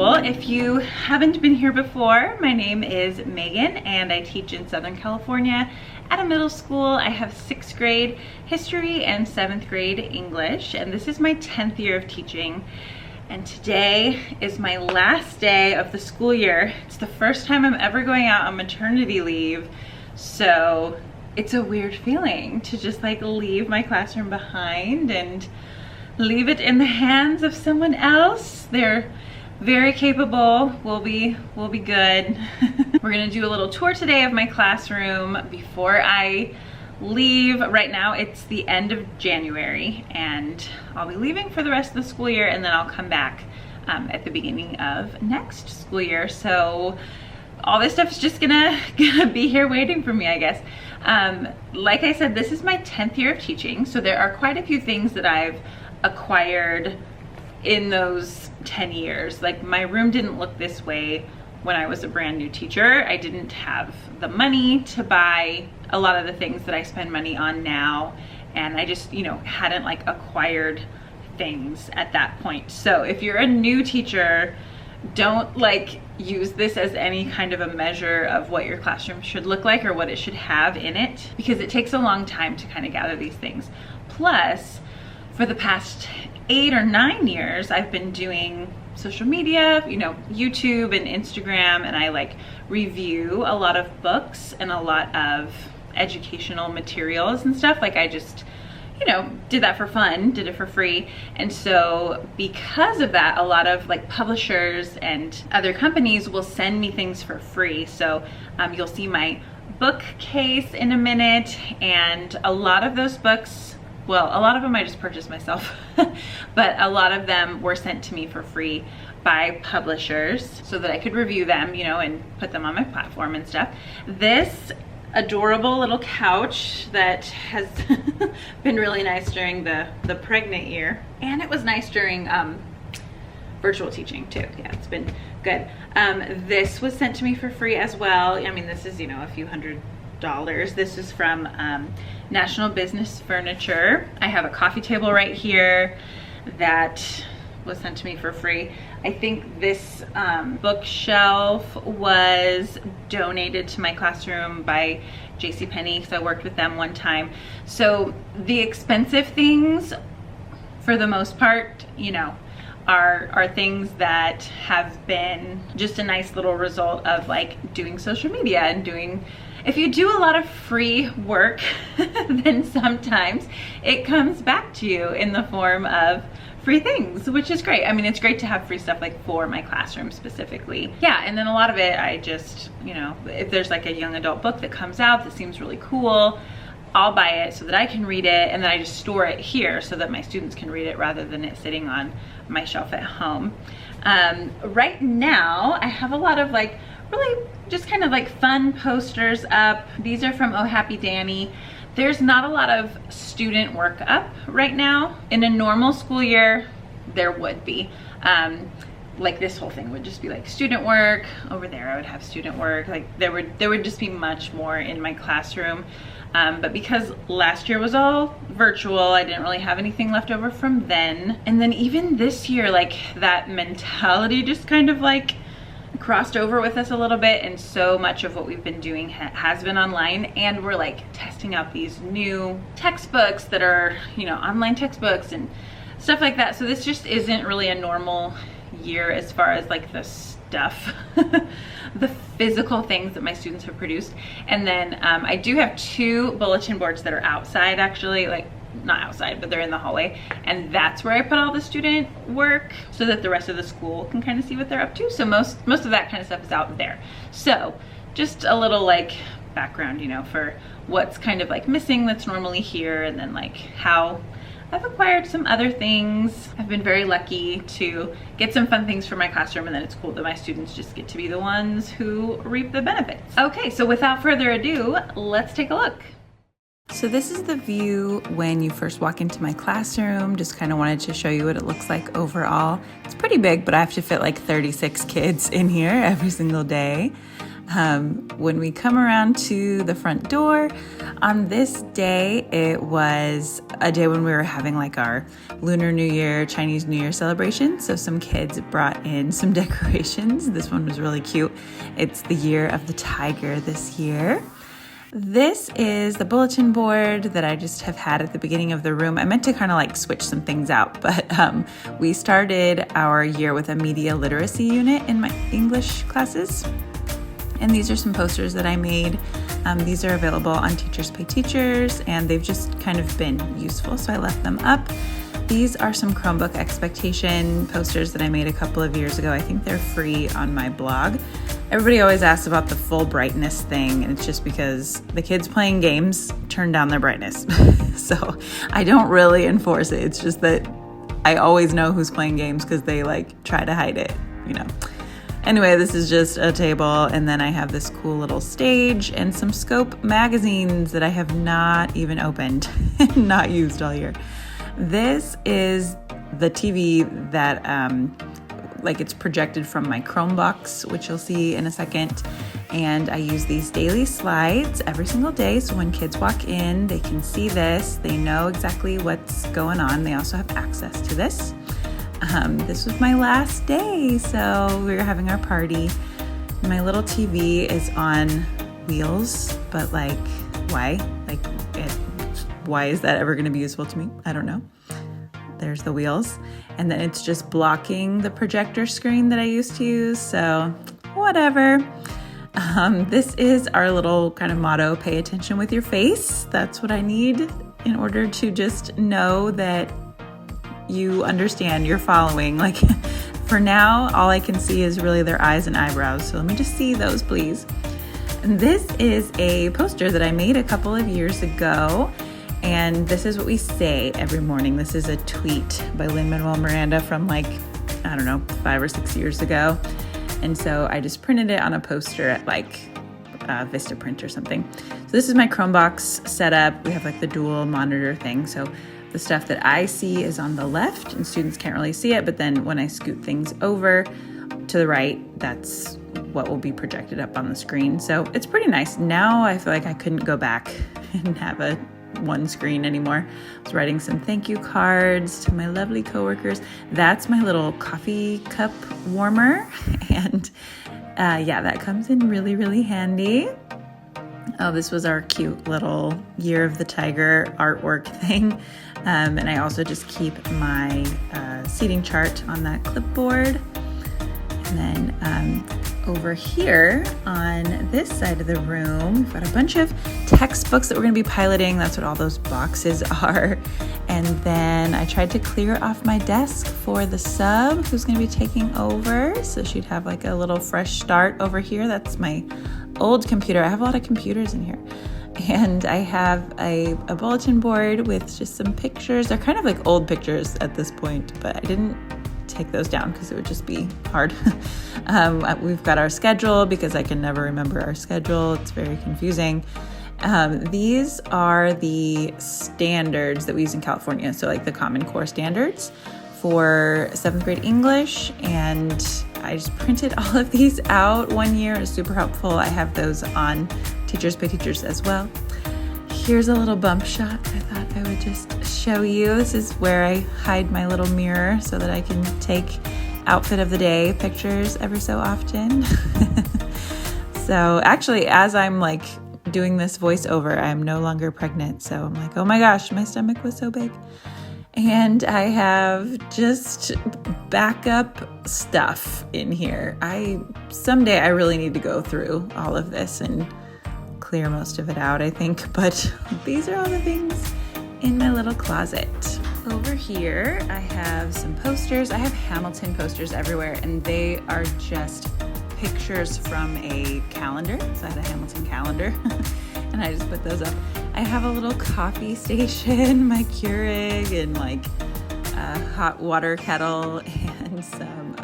school. If you haven't been here before, my name is Megan and I teach in Southern California at a middle school. I have 6th grade history and 7th grade English, and this is my 10th year of teaching. And today is my last day of the school year. It's the first time I'm ever going out on maternity leave, so it's a weird feeling to just like leave my classroom behind and leave it in the hands of someone else. They're very capable. We'll be good. We're gonna do a little tour today of my classroom before I leave. Right now it's the end of January and I'll be leaving for the rest of the school year, and then I'll come back at the beginning of next school year. So all this stuff's just gonna be here waiting for me, I guess. Like I said, this is my 10th year of teaching, so there are quite a few things that I've acquired in those 10 years. Like, my room didn't look this way when I was a brand new teacher. I didn't have the money to buy a lot of the things that I spend money on now, and I just, you know, hadn't like acquired things at that point. So if you're a new teacher, don't like use this as any kind of a measure of what your classroom should look like or what it should have in it, because it takes a long time to kind of gather these things. Plus, for the past 8 or 9 years, I've been doing social media, you know, YouTube and Instagram, and I like review a lot of books and a lot of educational materials and stuff. Like, I just, you know, did that for fun, did it for free. And so because of that, a lot of like publishers and other companies will send me things for free. So you'll see my bookcase in a minute, and a lot of those books, well, a lot of them I just purchased myself, but a lot of them were sent to me for free by publishers so that I could review them, you know, and put them on my platform and stuff. This adorable little couch that has been really nice during the pregnant year, and it was nice during virtual teaching too. Yeah, it's been good. This was sent to me for free as well. I mean, this is, you know, a few $100. This is from National Business Furniture. I have a coffee table right here that was sent to me for free. I think this bookshelf was donated to my classroom by JCPenney, because I worked with them one time. So the expensive things, for the most part, you know, are things that have been just a nice little result of like doing social media and doing, if you do a lot of free work, then sometimes it comes back to you in the form of free things, which is great. I mean, it's great to have free stuff like for my classroom specifically. Yeah, and then a lot of it, I just, you know, if there's like a young adult book that comes out that seems really cool, I'll buy it so that I can read it, and then I just store it here so that my students can read it rather than it sitting on my shelf at home. Right now, I have a lot of like really just kind of like fun posters up. These are from Oh Happy Danny. There's not a lot of student work up right now. In a normal school year, there would be. Like, this whole thing would just be like student work. Over there I would have student work. Like, there would just be much more in my classroom. But because last year was all virtual, I didn't really have anything left over from then. And then even this year, like, that mentality just kind of like crossed over with us a little bit, and so much of what we've been doing has been online, and we're like testing out these new textbooks that are, you know, online textbooks and stuff like that. So this just isn't really a normal year as far as like the stuff the physical things that my students have produced. And then I do have 2 bulletin boards that are outside, actually, like not outside, but they're in the hallway, and that's where I put all the student work so that the rest of the school can kind of see what they're up to. So most of that kind of stuff is out there. So just a little like background, you know, for what's kind of like missing that's normally here, and then like how I've acquired some other things. I've been very lucky to get some fun things for my classroom, and then it's cool that my students just get to be the ones who reap the benefits. Okay, so without further ado, let's take a look. So this is the view when you first walk into my classroom. Just kind of wanted to show you what it looks like overall. It's pretty big, but I have to fit like 36 kids in here every single day. When we come around to the front door, on this day, it was a day when we were having like our Lunar New Year, Chinese New Year celebration. So some kids brought in some decorations. This one was really cute. It's the year of the tiger this year. This is the bulletin board that I just have had at the beginning of the room. I meant to kind of like switch some things out, but we started our year with a media literacy unit in my English classes. And these are some posters that I made. These are available on Teachers Pay Teachers, and they've just kind of been useful, so I left them up. These are some Chromebook expectation posters that I made a couple of years ago. I think they're free on my blog. Everybody always asks about the full brightness thing, and it's just because the kids playing games turn down their brightness. So I don't really enforce it. It's just that I always know who's playing games because they like try to hide it, you know. Anyway, this is just a table, and then I have this cool little stage and some Scope magazines that I have not even opened, not used all year. This is the TV that it's projected from my Chromebox, which you'll see in a second. And I use these daily slides every single day, so when kids walk in, they can see this. They know exactly what's going on. They also have access to this. This was my last day, so we were having our party. My little TV is on wheels, but like, why? Why is that ever going to be useful to me? I don't know. There's the wheels, and then it's just blocking the projector screen that I used to use, so whatever. This is our little kind of motto, pay attention with your face. That's what I need in order to just know that you understand, you're following. Like for now, all I can see is really their eyes and eyebrows. So let me just see those, please. And this is a poster that I made a couple of years ago. And this is what we say every morning. This is a tweet by Lin-Manuel Miranda from 5 or 6 years ago. And so I just printed it on a poster at Vistaprint or something. So this is my Chromebox setup. We have the dual monitor thing. So the stuff that I see is on the left and students can't really see it, but then when I scoot things over to the right, that's what will be projected up on the screen. So it's pretty nice. Now I feel like I couldn't go back and have a one screen anymore. I was writing some thank you cards to my lovely coworkers. That's my little coffee cup warmer. And that comes in really, really handy. Oh, this was our cute little Year of the Tiger artwork thing. And I also just keep my seating chart on that clipboard. And then over here on this side of the room, we've got a bunch of textbooks that we're going to be piloting. That's what all those boxes are. And then I tried to clear off my desk for the sub who's going to be taking over. So she'd have a little fresh start over here. That's my old computer. I have a lot of computers in here. And I have a bulletin board with just some pictures. They're kind of old pictures at this point, but I didn't take those down because it would just be hard. We've got our schedule because I can never remember our schedule. It's very confusing. These are the standards that we use in California. So the Common Core standards for 7th grade English. And I just printed all of these out one year. It was super helpful. I have those on Teachers Pay Teachers as well. Here's a little bump shot I thought I would just show you. This is where I hide my little mirror so that I can take outfit of the day pictures every so often. So actually, as I'm doing this voiceover, I'm no longer pregnant. So I'm oh my gosh, my stomach was so big. And I have just backup stuff in here. Someday I really need to go through all of this and clear most of it out, I think. But these are all the things in my little closet. Over here, I have some posters. I have Hamilton posters everywhere, and they are just pictures from a calendar. So I had a Hamilton calendar, and I just put those up. I have a little coffee station, my Keurig, and a hot water kettle, and some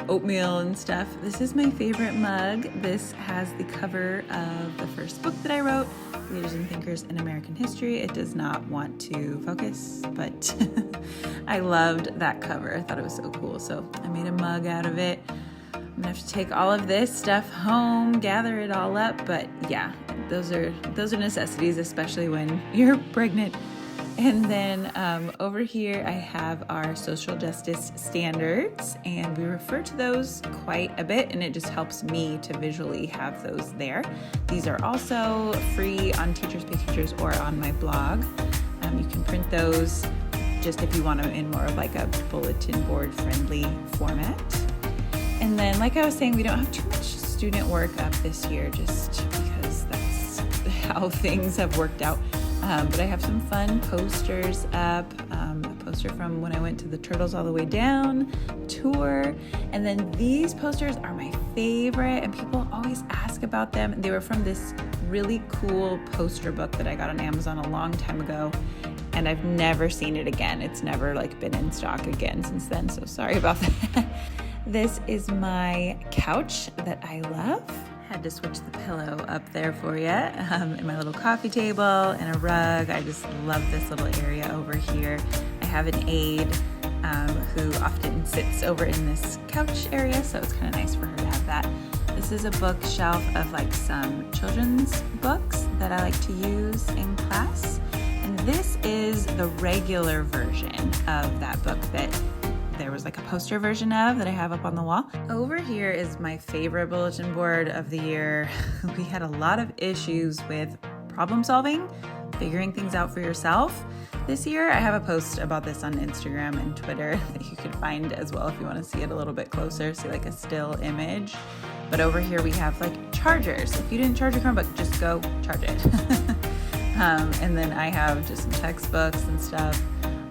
oatmeal and stuff. This is my favorite mug. This has the cover of the first book that I wrote, Leaders and Thinkers in American History. It does not want to focus, but I loved that cover. I thought it was so cool, so I made a mug out of it. I'm gonna have to take all of this stuff home, gather it all up, but yeah, those are necessities, especially when you're pregnant. And then over here I have our social justice standards, and we refer to those quite a bit, and it just helps me to visually have those there. These are also free on Teachers Pay Teachers or on my blog. You can print those just if you want them in more of like a bulletin board friendly format. And then, like I was saying, we don't have too much student work up this year just because that's how things have worked out. But I have some fun posters up, a poster from when I went to the Turtles All the Way Down tour. And then these posters are my favorite, and people always ask about them. They were from this really cool poster book that I got on Amazon a long time ago, and I've never seen it again. It's never like been in stock again since then, so sorry about that. This is my couch that I love. Had to switch the pillow up there for you, and my little coffee table and a rug. I just love this little area over here. I have an aide who often sits over in this couch area, so it's kind of nice for her to have that. This is a bookshelf of like some children's books that I like to use in class, and this is the regular version of that book that there was like a poster version of that I have up on the wall. Over here is my favorite bulletin board of the year. We had a lot of issues with problem solving, figuring things out for yourself. This year I have a post about this on Instagram and Twitter that you could find as well if you want to see it a little bit closer, see like a still image. But over here we have like chargers. If you didn't charge your Chromebook, just go charge it. And then I have just some textbooks and stuff.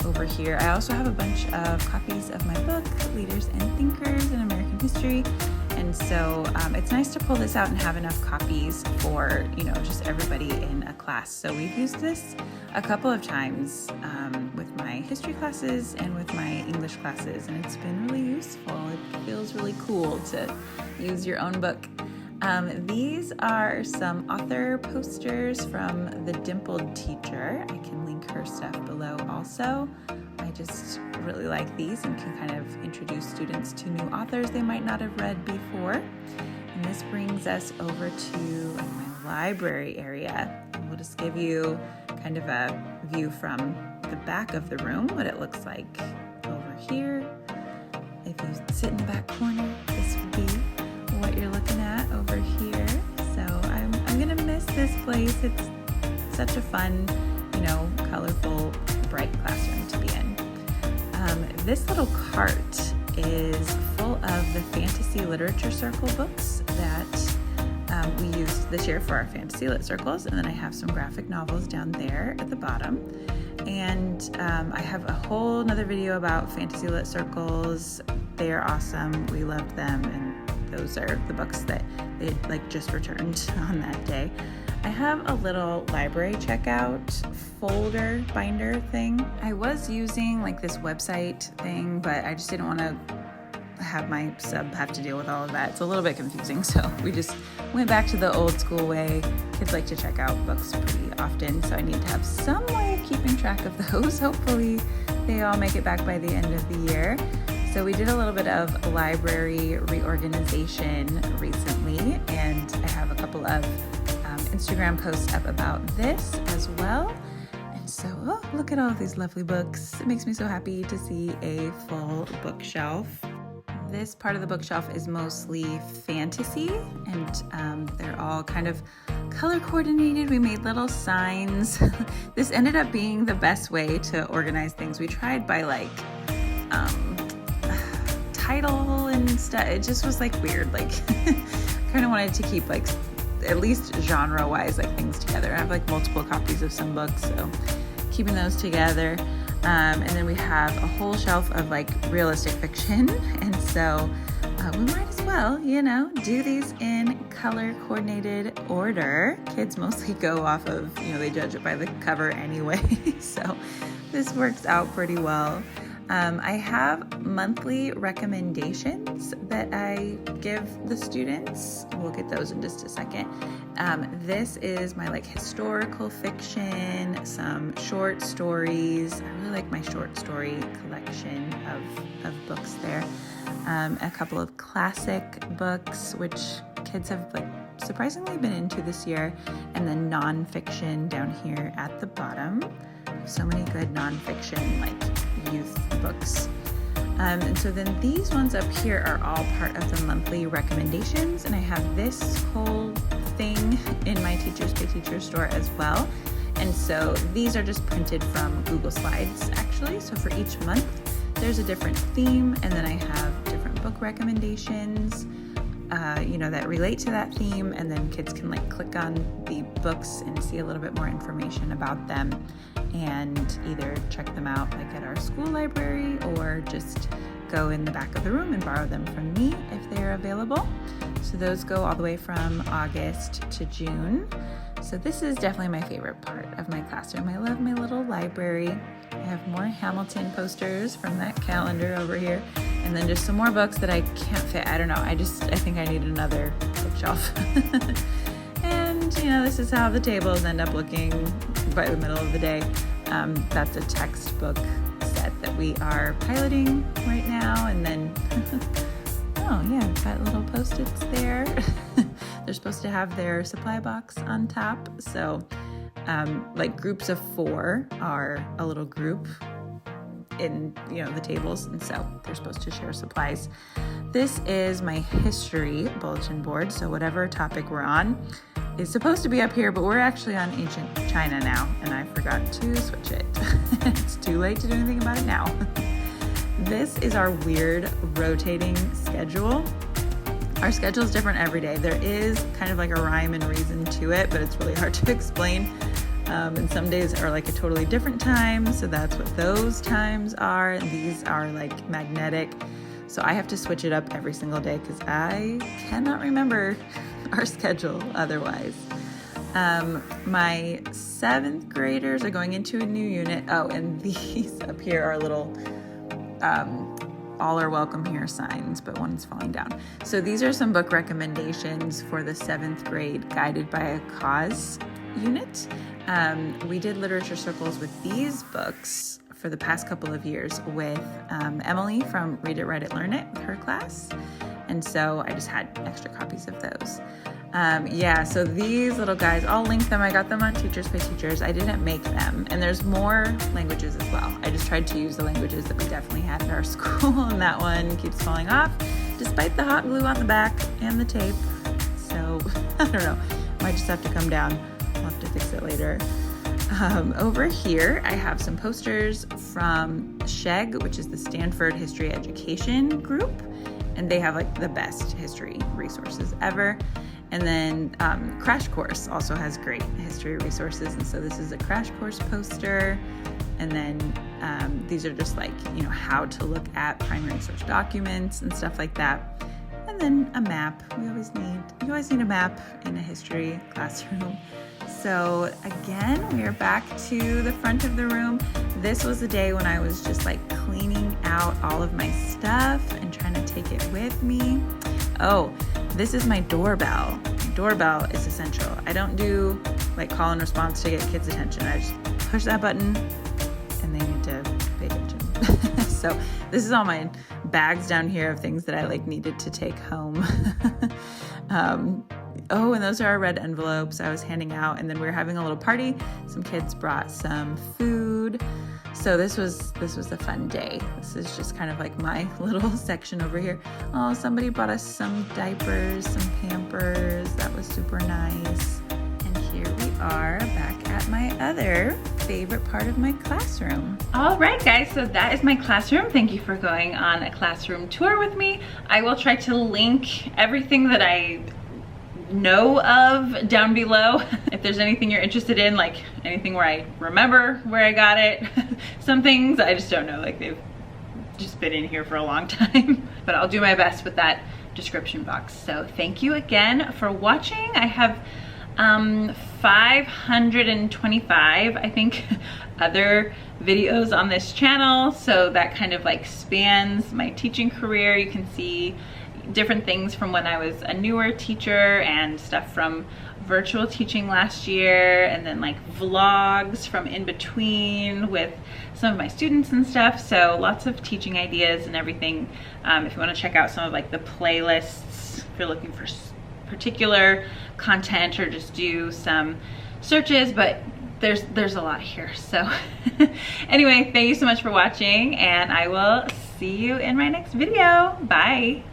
Over here, I also have a bunch of copies of my book, Leaders and Thinkers in American History. And so it's nice to pull this out and have enough copies for, just everybody in a class. So we've used this a couple of times with my history classes and with my English classes, and it's been really useful. It feels really cool to use your own book. These are some author posters from The Dimpled Teacher. I can link her stuff below also. I just really like these and can kind of introduce students to new authors they might not have read before. And this brings us over to my library area. We'll just give you kind of a view from the back of the room, what it looks like over here. If you sit in the back corner, this would be what you're looking at over here. So I'm gonna miss this place. It's such a fun, colorful, bright classroom to be in. This little cart is full of the Fantasy Literature Circle books that we used this year for our Fantasy Lit Circles, and then I have some graphic novels down there at the bottom. And I have a whole nother video about Fantasy Lit Circles. They are awesome. We loved them, and those are the books that they just returned on that day. I have a little library checkout folder binder thing. I was using this website thing, but I just didn't want to have my sub have to deal with all of that. It's a little bit confusing, so we just went back to the old school way. Kids like to check out books pretty often, so I need to have some way of keeping track of those. Hopefully they all make it back by the end of the year. So we did a little bit of library reorganization recently, and I have a couple of Instagram posts up about this as well. And so, look at all of these lovely books. It makes me so happy to see a full bookshelf. This part of the bookshelf is mostly fantasy, and they're all kind of color coordinated. We made little signs. This ended up being the best way to organize things. We tried by title and stuff. It just was weird. Kind of wanted to keep at least genre-wise things together. I have multiple copies of some books, so keeping those together. And then we have a whole shelf of realistic fiction, and so we might as well, do these in color coordinated order. Kids mostly go off of, they judge it by the cover anyway, so this works out pretty well. I have monthly recommendations that I give the students. We'll get those in just a second. This is my historical fiction, some short stories. I really like my short story collection of books there. a couple of classic books, which kids have like surprisingly been into this year, and then nonfiction down here at the bottom. So many good nonfiction like youth books. And so then these ones up here are all part of the monthly recommendations, and I have this whole thing in my Teachers Pay Teachers store as well. And so these are just printed from Google Slides actually. So for each month there's a different theme, and then I have different book recommendations that relate to that theme, and then kids can like click on the books and see a little bit more information about them and either check them out like at our school library or just go in the back of the room and borrow them from me if they're available. So those go all the way from August to June. So this is definitely my favorite part of my classroom. I love my little library. I have more Hamilton posters from that calendar over here, and then just some more books that I can't fit. I don't know, I think I need another bookshelf. And this is how the tables end up looking by the middle of the day. That's a textbook set that we are piloting right now. And then, oh yeah, got little Post-its there. They're supposed to have their supply box on top. So like groups of 4 are a little group in the tables, and so they're supposed to share supplies. This is my history bulletin board, so whatever topic we're on is supposed to be up here, but we're actually on ancient China now, and I forgot to switch it. It's too late to do anything about it now. This is our weird rotating schedule. Our schedule is different every day. There is kind of like a rhyme and reason to it, but it's really hard to explain. And some days are like a totally different time, so that's what those times are. And these are like magnetic, so I have to switch it up every single day because I cannot remember our schedule otherwise. My 7th graders are going into a new unit. Oh, and these up here are little all are welcome here signs, but one's falling down. So these are some book recommendations for the 7th grade Guided by a Cause unit. We did literature circles with these books for the past couple of years with Emily from Read It, Write It, Learn It, her class. And so I just had extra copies of those. So these little guys, I'll link them. I got them on Teachers Pay Teachers. I didn't make them. And there's more languages as well. I just tried to use the languages that we definitely had at our school, and that one keeps falling off despite the hot glue on the back and the tape. So I don't know, might just have to come down. I'll have to fix it later. Over here, I have some posters from SHEG, which is the Stanford History Education Group, and they have like the best history resources ever. And then Crash Course also has great history resources, and so this is a Crash Course poster. And then these are just like, how to look at primary source documents and stuff like that. And then a map. You always need a map in a history classroom. So again, we are back to the front of the room. This was the day when I was just like cleaning out all of my stuff and trying to take it with me. Oh, this is my doorbell. My doorbell is essential. I don't do like call and response to get kids' attention. I just push that button and they need to pay attention. So this is all my bags down here of things that I like needed to take home. Oh, and those are our red envelopes I was handing out. And then we were having a little party. Some kids brought some food. So this was a fun day. This is just kind of like my little section over here. Oh, somebody bought us some diapers, some Pampers. That was super nice. And here we are back at my other favorite part of my classroom. All right, guys, so that is my classroom. Thank you for going on a classroom tour with me. I will try to link everything that I know of down below. If there's anything you're interested in, like anything where I remember where I got it. Some things I just don't know, like they've just been in here for a long time. But I'll do my best with that description box. So thank you again for watching. I have 525, I think, other videos on this channel. So that kind of like spans my teaching career. You can see different things from when I was a newer teacher and stuff from virtual teaching last year, and then like vlogs from in between with some of my students and stuff. So lots of teaching ideas and everything. If you want to check out some of like the playlists, if you're looking for particular content, or just do some searches, but there's a lot here. So anyway, thank you so much for watching, and I will see you in my next video. Bye.